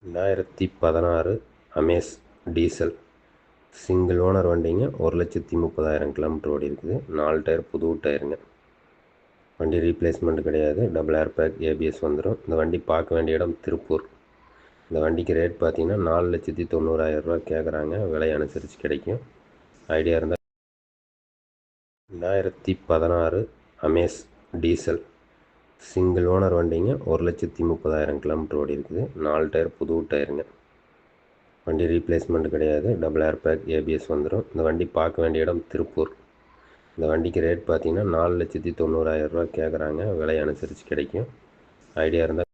2016 Amaze diesel single owner வண்டிங்க. 1,30,000 kilometre ஓடி இருக்குது. 4 டயர் புது டயருங்க. வண்டி ரீப்ளேஸ்மெண்ட் கிடையாது. டபுள் ஏர் பேக் ஏபிஎஸ் வந்துடும். இந்த வண்டி பார்க்க வேண்டிய இடம் திருப்பூர். இந்த வண்டிக்கு ரேட் பார்த்தீங்கன்னா 4,90,000 கேட்குறாங்க. விலை அனுசரித்து கிடைக்கும். ஐடியா இருந்தால் 2016 அமேஸ் டீசல் சிங்கிள் ஓனர் வண்டிங்க. 1,30,000 கிலோமீட்டர் ஓடி இருக்குது. 4 டயர் புது டயருங்க. வண்டி ரீப்ளேஸ்மெண்ட் கிடையாது. டபுள் ஏர் பேக் ஏபிஎஸ் வந்துடும். இந்த வண்டி பார்க்க வேண்டிய இடம் திருப்பூர். இந்த வண்டிக்கு ரேட் பார்த்தீங்கன்னா 4,90,000 கேட்குறாங்க. விலை அனுசரித்து கிடைக்கும். ஐடியா இருந்தால்